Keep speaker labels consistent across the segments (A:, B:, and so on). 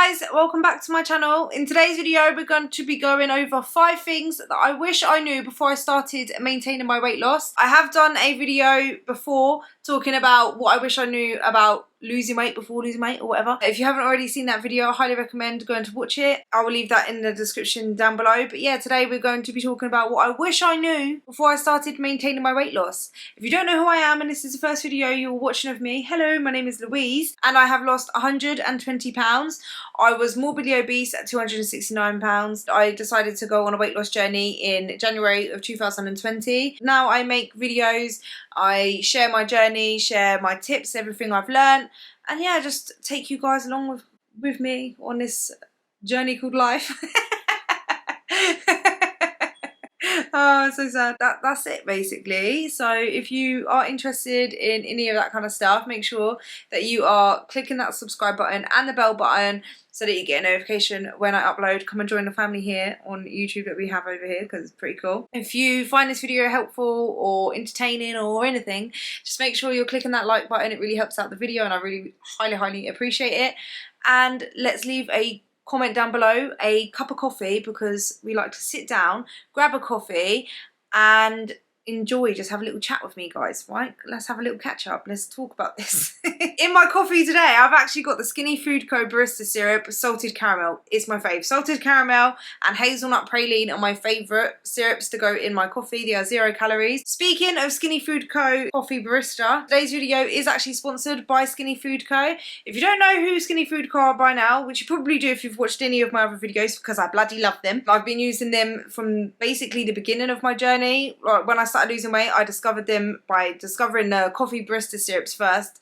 A: guys, welcome back to my channel. In today's video we're going to be going over 5 things that I wish I knew before I started maintaining my weight loss. I have done a video before talking about what I wish I knew about losing weight before losing weight or whatever. If you haven't already seen that video, I highly recommend going to watch it. I will leave that in the description down below. But yeah, today we're going to be talking about what I wish I knew before I started maintaining my weight loss. If you don't know who I am and this is the first video you're watching of me, hello, my name is Louise and I have lost 120 pounds. I was morbidly obese at 269 pounds. I decided to go on a weight loss journey in January of 2020. Now I make videos, I share my journey, share my tips, everything I've learned, and yeah, just take you guys along with me on this journey called life. Oh, it's so sad. That's it basically. So if you are interested in any of that kind of stuff, make sure that you are clicking that subscribe button and the bell button so that you get a notification when I upload. Come and join the family here on YouTube that we have over here because it's pretty cool. If you find this video helpful or entertaining or anything, just make sure you're clicking that like button. It really helps out the video and I really highly appreciate it. And let's leave a comment down below a cup of coffee because we like to sit down, grab a coffee and enjoy, just have a little chat with me, guys, right? Let's have a little catch up, let's talk about this. In my coffee today I've actually got the Skinny Food Co barista syrup salted caramel. It's my fave. Salted caramel and hazelnut praline are my favourite syrups to go in my coffee. They are 0 calories. Speaking of Skinny Food Co coffee barista, today's video is actually sponsored by Skinny Food Co. If you don't know who Skinny Food Co are by now, which you probably do if you've watched any of my other videos because I bloody love them. I've been using them from basically the beginning of my journey. Like when I started losing weight, I discovered them by discovering the coffee barista syrups first.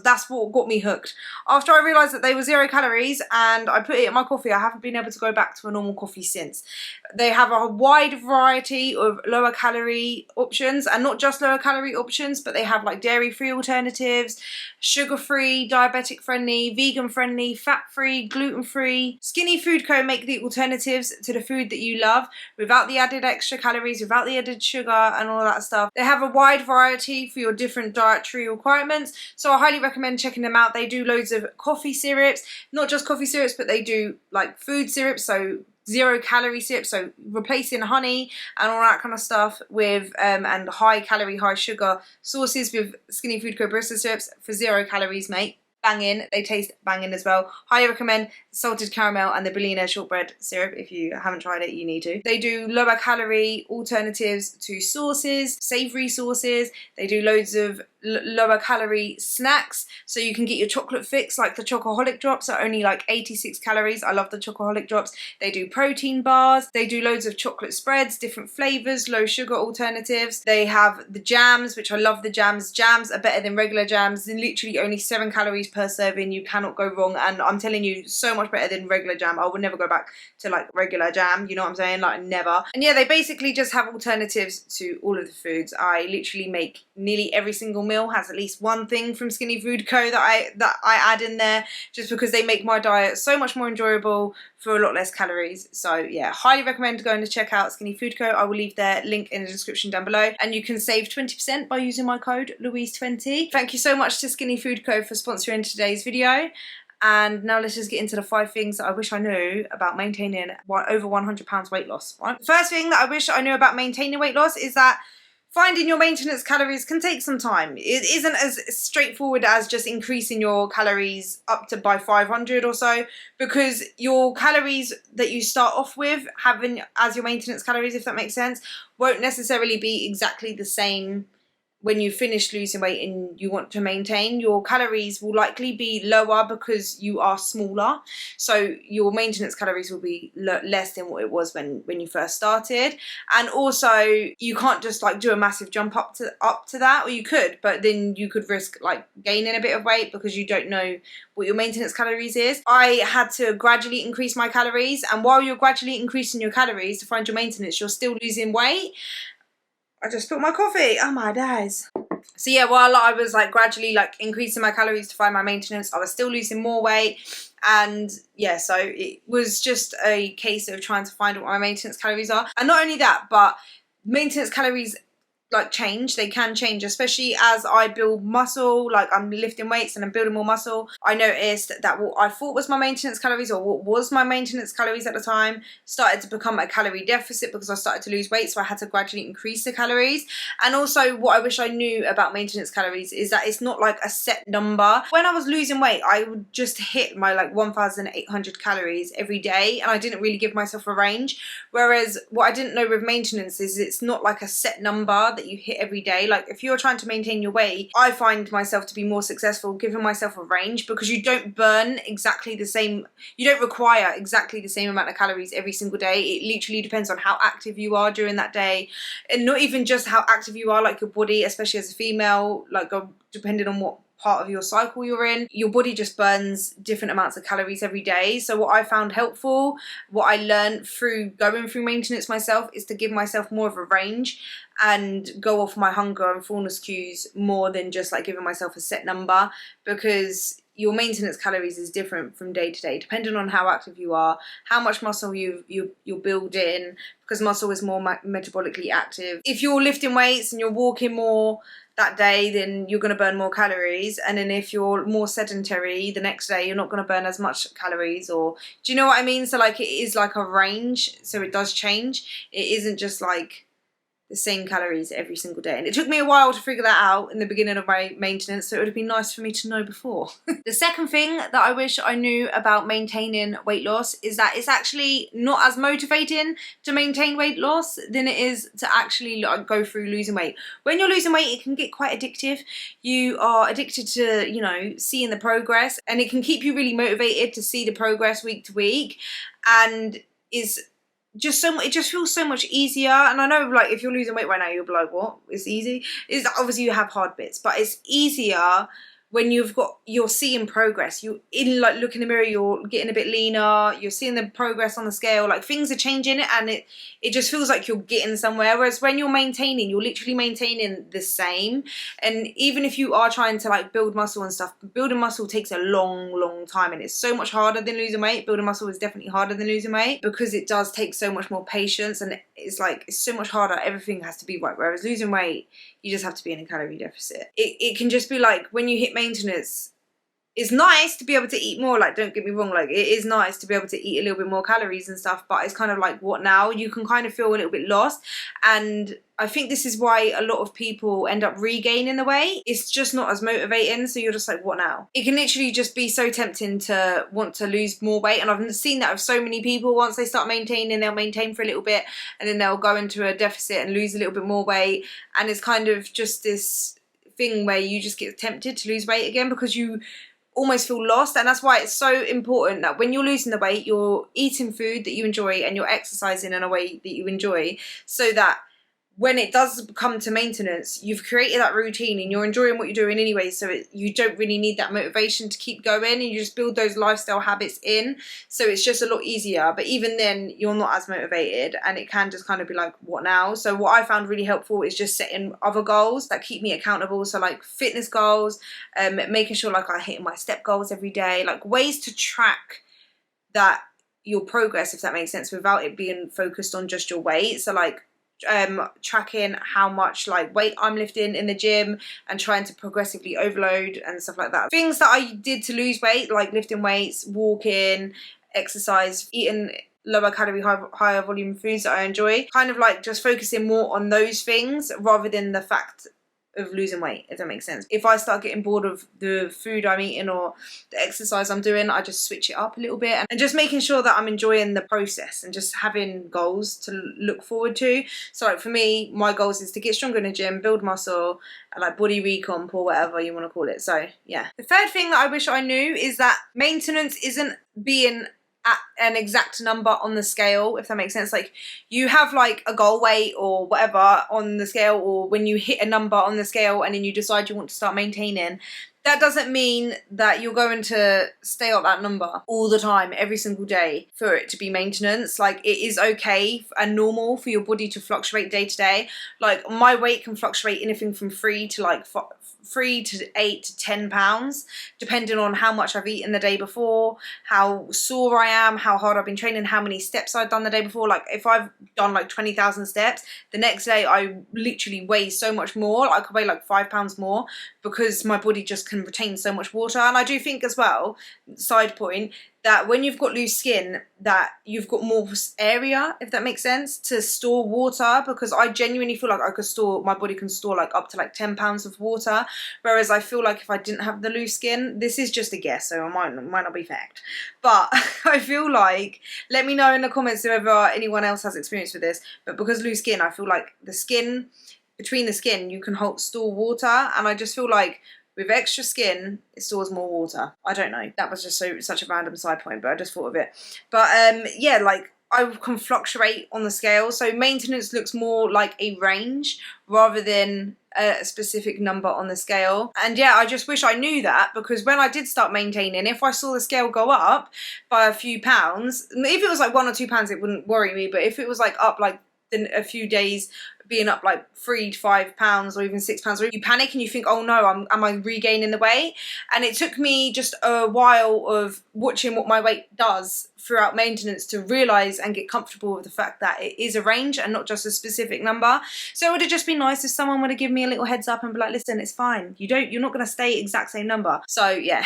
A: That's what got me hooked. After I realised that they were 0 calories and I put it in my coffee, I haven't been able to go back to a normal coffee since. They have a wide variety of lower calorie options, and not just lower calorie options, but they have like dairy free alternatives, sugar free, diabetic friendly, vegan friendly, fat free, gluten free. Skinny Food Co make the alternatives to the food that you love without the added extra calories, without the added sugar and all that stuff. They have a wide variety for your different dietary requirements, so I highly recommend checking them out. They do loads of coffee syrups, not just coffee syrups, but they do like food syrups, so 0 calorie syrups, so replacing honey and all that kind of stuff with and high calorie, high sugar sauces with Skinny Food Co barista syrups for 0 calories, mate. Banging. They taste banging as well. Highly recommend the salted caramel and the Berliner shortbread syrup. If you haven't tried it, you need to. They do lower calorie alternatives to sauces, savoury sauces. They do loads of lower calorie snacks, so you can get your chocolate fix, like the Chocoholic drops are only like 86 calories. I love the Chocoholic drops. They do protein bars. They do loads of chocolate spreads, different flavours, low sugar alternatives. They have the jams, which I love the jams. Jams are better than regular jams. They're literally only 7 calories per serving. You cannot go wrong, and I'm telling you, so much better than regular jam. I would never go back to like regular jam, you know what I'm saying, like never. And yeah, they basically just have alternatives to all of the foods. I literally make nearly every single meal has at least one thing from Skinny Food Co that I add in there, just because they make my diet so much more enjoyable for a lot less calories. So yeah, highly recommend going to check out Skinny Food Co. I will leave their link in the description down below, and you can save 20% by using my code Louise20. Thank you so much to Skinny Food Co for sponsoring today's video. And now let's just get into the 5 things that I wish I knew about maintaining over 100 pounds weight loss, right? The first thing that I wish I knew about maintaining weight loss is that finding your maintenance calories can take some time. It isn't as straightforward as just increasing your calories up to by 500 or so, because your calories that you start off with having as your maintenance calories, if that makes sense, won't necessarily be exactly the same when you finish losing weight and you want to maintain. Your calories will likely be lower because you are smaller, so your maintenance calories will be less than what it was when you first started. And also you can't just like do a massive jump up to that, or you could, but then you could risk like gaining a bit of weight because you don't know what your maintenance calories is. I had to gradually increase my calories, and while you're gradually increasing your calories to find your maintenance, you're still losing weight. I just spilled my coffee. Oh my days. So yeah, while I was like gradually like increasing my calories to find my maintenance, I was still losing more weight. And yeah, so it was just a case of trying to find what my maintenance calories are. And not only that, but maintenance calories like change. They can change, especially as I build muscle, like I'm lifting weights and I'm building more muscle. I noticed that what I thought was my maintenance calories, or what was my maintenance calories at the time, started to become a calorie deficit because I started to lose weight, so I had to gradually increase the calories. And also what I wish I knew about maintenance calories is that it's not like a set number. When I was losing weight, I would just hit my like 1,800 calories every day, and I didn't really give myself a range. Whereas what I didn't know with maintenance is it's not like a set number that you hit every day. Like if you're trying to maintain your weight, I find myself to be more successful giving myself a range, because you don't burn exactly the same, you don't require exactly the same amount of calories every single day. It literally depends on how active you are during that day, and not even just how active you are, like your body, especially as a female, like depending on what part of your cycle you're in, your body just burns different amounts of calories every day. So what I found helpful, what I learned through going through maintenance myself, is to give myself more of a range and go off my hunger and fullness cues more than just like giving myself a set number, because your maintenance calories is different from day to day, depending on how active you are, how much muscle you're building, because muscle is more metabolically active. If you're lifting weights and you're walking more that day, then you're going to burn more calories. And then if you're more sedentary, the next day you're not going to burn as much calories. Or do you know what I mean? So like it is like a range, so it does change. It isn't just like the same calories every single day. And it took me a while to figure that out in the beginning of my maintenance, so it would have been nice for me to know before. The second thing that I wish I knew about maintaining weight loss is that it's actually not as motivating to maintain weight loss than it is to actually like go through losing weight. When you're losing weight, it can get quite addictive. You are addicted to, you know, seeing the progress, and it can keep you really motivated to see the progress week to week, and is just so, it just feels so much easier. And I know like if you're losing weight right now, you'll be like, what? It's easy? It's obviously you have hard bits, but it's easier when you're seeing progress. You like look in the mirror, you're getting a bit leaner, you're seeing the progress on the scale, like things are changing, and it just feels like you're getting somewhere. Whereas when you're maintaining, you're literally maintaining the same. And even if you are trying to like build muscle and stuff, building muscle takes a long time, and it's so much harder than losing weight. Building muscle is definitely harder than losing weight, because it does take so much more patience, and it's like it's so much harder. Everything has to be right. Whereas losing weight, you just have to be in a calorie deficit. It can just be like when you hit maintenance, it's nice to be able to eat more, like don't get me wrong, like it is nice to be able to eat a little bit more calories and stuff, but it's kind of like, what now? You can kind of feel a little bit lost. And I think this is why a lot of people end up regaining the weight. It's just not as motivating, so you're just like, what now? It can literally just be so tempting to want to lose more weight, and I've seen that with so many people. Once they start maintaining, they'll maintain for a little bit, and then they'll go into a deficit and lose a little bit more weight, and it's kind of just this thing where you just get tempted to lose weight again because you almost feel lost. And that's why it's so important that when you're losing the weight, you're eating food that you enjoy and you're exercising in a way that you enjoy, so that when it does come to maintenance, you've created that routine and you're enjoying what you're doing anyway, so you don't really need that motivation to keep going, and you just build those lifestyle habits in, so it's just a lot easier. But even then, you're not as motivated, and it can just kind of be like, what now? So what I found really helpful is just setting other goals that keep me accountable, so like fitness goals, making sure like I hit my step goals every day, like ways to track that your progress, if that makes sense, without it being focused on just your weight. So like tracking how much like weight I'm lifting in the gym and trying to progressively overload and stuff like that. Things that I did to lose weight, like lifting weights, walking, exercise, eating lower calorie, higher volume foods that I enjoy, kind of like just focusing more on those things rather than the fact of losing weight, if that makes sense. If I start getting bored of the food I'm eating or the exercise I'm doing, I just switch it up a little bit, and just making sure that I'm enjoying the process and just having goals to look forward to. So like for me, my goals is to get stronger in the gym, build muscle, and like body recomp or whatever you want to call it. So yeah. The third thing that I wish I knew is that maintenance isn't being at an exact number on the scale, if that makes sense. Like you have like a goal weight or whatever on the scale, or when you hit a number on the scale and then you decide you want to start maintaining, that doesn't mean that you're going to stay at that number all the time, every single day, for it to be maintenance. Like it is okay and normal for your body to fluctuate day to day. Like my weight can fluctuate anything from 3 to like 3 to 8 to 10 pounds, depending on how much I've eaten the day before, how sore I am, how hard I've been training, how many steps I've done the day before. Like if I've done like 20,000 steps, the next day I literally weigh so much more. I could weigh like 5 pounds more because my body just can retain so much water. And I do think as well, side point, that when you've got loose skin, that you've got more area, if that makes sense, to store water, because I genuinely feel like my body can store like up to like 10 pounds of water, whereas I feel like if I didn't have the loose skin, this is just a guess, so it might not be fact, but I feel like, let me know in the comments if ever anyone else has experience with this, but because loose skin, I feel like the skin, between the skin, you can store water, and I just feel like with extra skin, it stores more water. I don't know. That was just such a random side point, but I just thought of it. But yeah, like I can fluctuate on the scale. So maintenance looks more like a range rather than a specific number on the scale. And yeah, I just wish I knew that, because when I did start maintaining, if I saw the scale go up by a few pounds, if it was like 1 or 2 pounds, it wouldn't worry me. But if it was like up like in a few days, being up like 3 to 5 pounds or even 6 pounds, you panic and you think, oh no, am I regaining the weight? And it took me just a while of watching what my weight does throughout maintenance to realise and get comfortable with the fact that it is a range and not just a specific number. So it would have just been nice if someone would have given me a little heads up and be like, listen, it's fine, you're not going to stay exact same number. So yeah.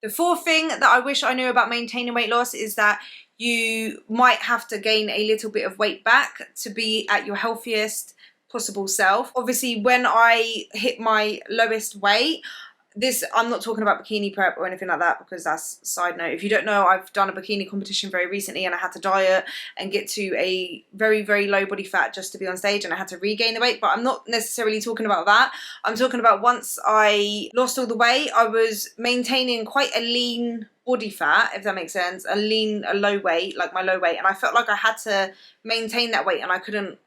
A: The fourth thing that I wish I knew about maintaining weight loss is that you might have to gain a little bit of weight back to be at your healthiest possible self. Obviously, when I hit my lowest weight, I'm not talking about bikini prep or anything like that, because that's side note. If you don't know, I've done a bikini competition very recently and I had to diet and get to a very, very low body fat just to be on stage, and I had to regain the weight. But I'm not necessarily talking about that. I'm talking about once I lost all the weight, I was maintaining quite a lean body fat, if that makes sense, a low weight, like my low weight, and I felt like I had to maintain that weight and I couldn't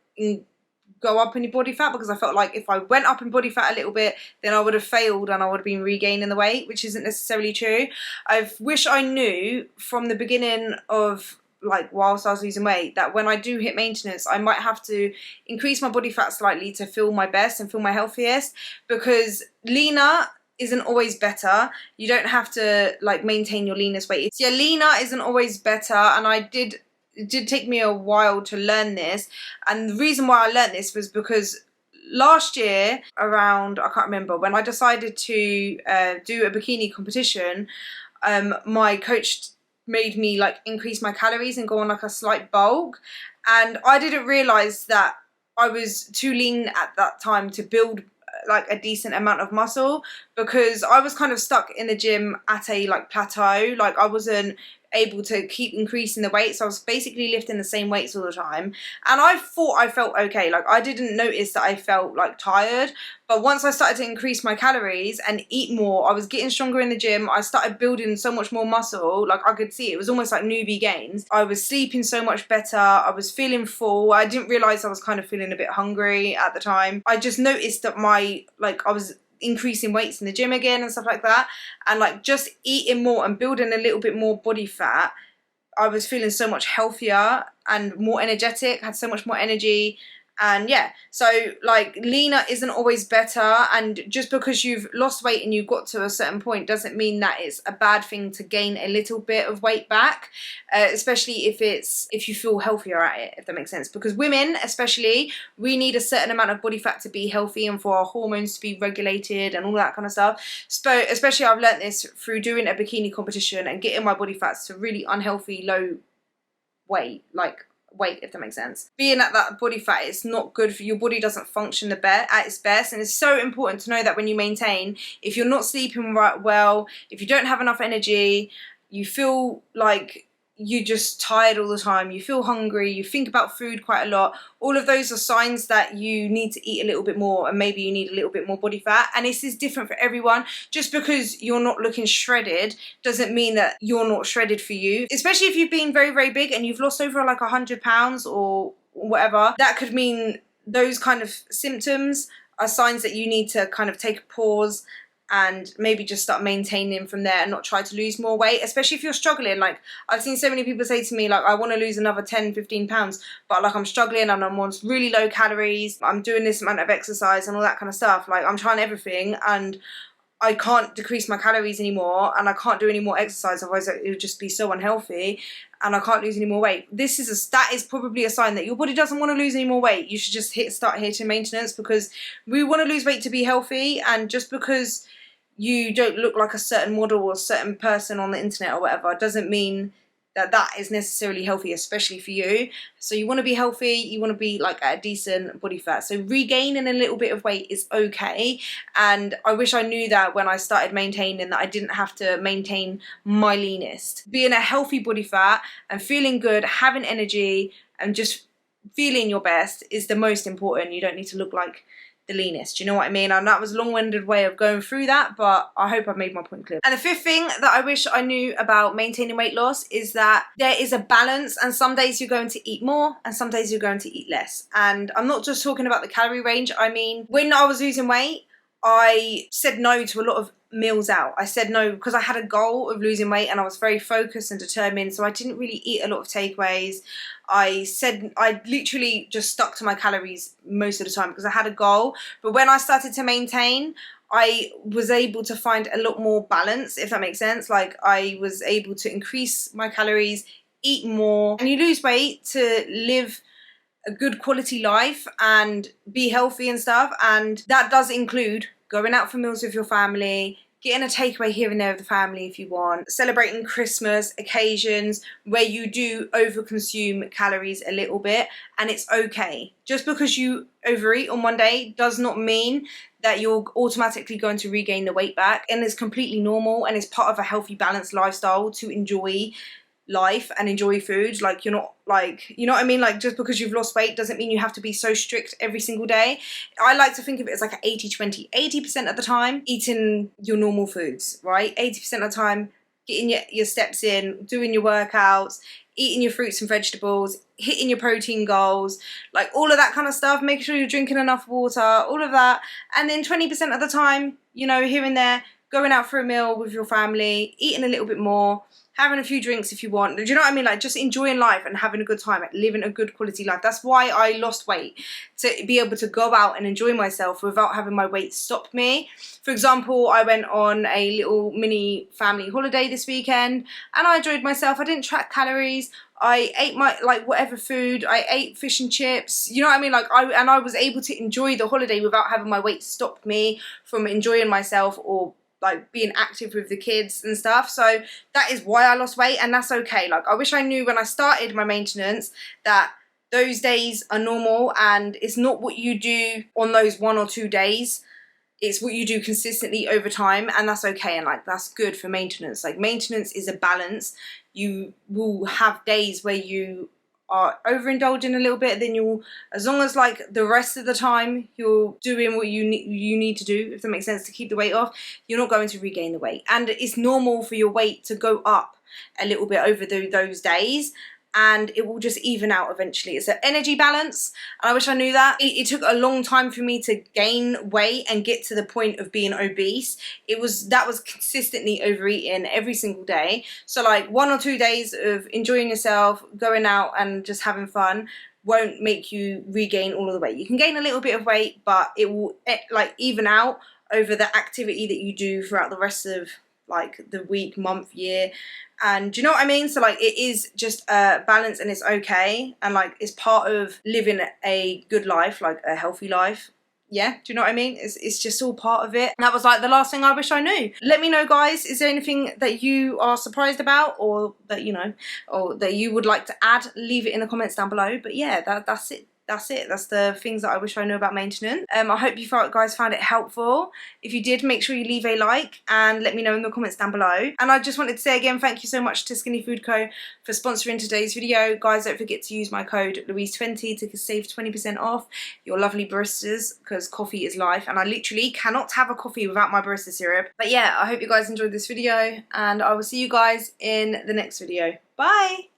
A: go up in body fat, because I felt like if I went up in body fat a little bit, then I would have failed and I would have been regaining the weight, which isn't necessarily true. I wish I knew from the beginning of, like, whilst I was losing weight, that when I do hit maintenance, I might have to increase my body fat slightly to feel my best and feel my healthiest, because leaner isn't always better. You don't have to like maintain your leanest weight. Yeah, leaner isn't always better, and it did take me a while to learn this. And the reason why I learned this was because last year, around, I can't remember, when I decided to do a bikini competition, my coach made me like increase my calories and go on like a slight bulk, and I didn't realize that I was too lean at that time to build like a decent amount of muscle, because I was kind of stuck in the gym at a like plateau. Like I wasn't able to keep increasing the weight, so I was basically lifting the same weights all the time, and I thought I felt okay. Like I didn't notice that I felt like tired, but once I started to increase my calories and eat more, I was getting stronger in the gym. I started building so much more muscle. Like I could see it was almost like newbie gains. I was sleeping so much better. I was feeling full. I didn't realize I was kind of feeling a bit hungry at the time. I just noticed that I was increasing weights in the gym again and stuff like that, and like just eating more and building a little bit more body fat, I was feeling so much healthier and more energetic, had so much more energy. And yeah, so like leaner isn't always better, and just because you've lost weight and you've got to a certain point doesn't mean that it's a bad thing to gain a little bit of weight back, especially if you feel healthier at it, if that makes sense. Because women especially, we need a certain amount of body fat to be healthy and for our hormones to be regulated and all that kind of stuff. So especially I've learnt this through doing a bikini competition and getting my body fats to really unhealthy low weight, if that makes sense. Being at that body fat, it's not good for your body, doesn't function at its best, and it's so important to know that when you maintain, if you're not sleeping right well, if you don't have enough energy, you feel like you're just tired all the time, you feel hungry, you think about food quite a lot, all of those are signs that you need to eat a little bit more, and maybe you need a little bit more body fat. And this is different for everyone. Just because you're not looking shredded doesn't mean that you're not shredded for you, especially if you've been very, very big and you've lost over like 100 pounds or whatever. That could mean those kind of symptoms are signs that you need to kind of take a pause and maybe just start maintaining from there and not try to lose more weight, especially if you're struggling. Like, I've seen so many people say to me, like, I want to lose another 10-15 pounds, but like I'm struggling and I'm on really low calories, I'm doing this amount of exercise and all that kind of stuff, like I'm trying everything and I can't decrease my calories anymore and I can't do any more exercise, otherwise it would just be so unhealthy, and I can't lose any more weight. That is probably a sign that your body doesn't want to lose any more weight. You should just start hitting maintenance, because we want to lose weight to be healthy, and just because you don't look like a certain model or a certain person on the internet or whatever doesn't mean that that is necessarily healthy, especially for you. So you want to be healthy, you want to be like at a decent body fat. So regaining a little bit of weight is okay. And I wish I knew that when I started maintaining, that I didn't have to maintain my leanest. Being a healthy body fat and feeling good, having energy and just feeling your best is the most important. You don't need to look like the leanest, you know what I mean? And that was a long-winded way of going through that, but I hope I've made my point clear. And the fifth thing that I wish I knew about maintaining weight loss is that there is a balance, and some days you're going to eat more and some days you're going to eat less. And I'm not just talking about the calorie range. I mean, when I was losing weight, I said no to a lot of meals out. I said no because I had a goal of losing weight and I was very focused and determined, so I didn't really eat a lot of takeaways. I literally just stuck to my calories most of the time because I had a goal. But when I started to maintain, I was able to find a lot more balance, if that makes sense. Like, I was able to increase my calories, eat more, and you lose weight to live a good quality life and be healthy and stuff, and that does include going out for meals with your family, getting a takeaway here and there with the family if you want, celebrating Christmas occasions where you do overconsume calories a little bit, and it's okay. Just because you overeat on one day does not mean that you're automatically going to regain the weight back, and it's completely normal, and it's part of a healthy, balanced lifestyle to enjoy life and enjoy food. Like, you're not, like, you know what I mean? Like, just because you've lost weight doesn't mean you have to be so strict every single day. I like to think of it as like an 80-20. 80% of the time eating your normal foods, right? 80% of the time getting your steps in, doing your workouts, eating your fruits and vegetables, hitting your protein goals, like all of that kind of stuff. Make sure you're drinking enough water, all of that. And then 20% of the time, you know, here and there, going out for a meal with your family, eating a little bit more, having a few drinks if you want. Do you know what I mean? Like, just enjoying life and having a good time, like living a good quality life. That's why I lost weight, to be able to go out and enjoy myself without having my weight stop me. For example, I went on a little mini family holiday this weekend and I enjoyed myself. I didn't track calories. I ate my, like, whatever food. I ate fish and chips. You know what I mean? Like, I was able to enjoy the holiday without having my weight stop me from enjoying myself or like being active with the kids and stuff. So that is why I lost weight, and that's okay. Like, I wish I knew when I started my maintenance that those days are normal, and it's not what you do on those 1 or 2 days, it's what you do consistently over time, and that's okay, and like, that's good for maintenance. Like, maintenance is a balance. You will have days where you are overindulging a little bit, then you'll, as long as like the rest of the time you're doing what you need to do, if that makes sense, to keep the weight off, you're not going to regain the weight. And it's normal for your weight to go up a little bit over those days, and it will just even out eventually. It's an energy balance, and I wish I knew that. It took a long time for me to gain weight and get to the point of being obese. That was consistently overeating every single day. So like 1 or 2 days of enjoying yourself, going out and just having fun won't make you regain all of the weight. You can gain a little bit of weight, but it will like even out over the activity that you do throughout the rest of like the week, month, year. And do you know what I mean? So like, it is just a balance, and it's okay, and like, it's part of living a good life, like a healthy life. Yeah, do you know what I mean? It's just all part of it. And that was like the last thing I wish I knew. Let me know, guys, is there anything that you are surprised about, or that, you know, or that you would like to add? Leave it in the comments down below. But yeah, that's it. That's it. That's the things that I wish I knew about maintenance. I hope you guys found it helpful. If you did, make sure you leave a like and let me know in the comments down below. And I just wanted to say again, thank you so much to Skinny Food Co for sponsoring today's video. Guys, don't forget to use my code Louise20 to save 20% off your lovely baristas, because coffee is life, and I literally cannot have a coffee without my barista syrup. But yeah, I hope you guys enjoyed this video, and I will see you guys in the next video. Bye!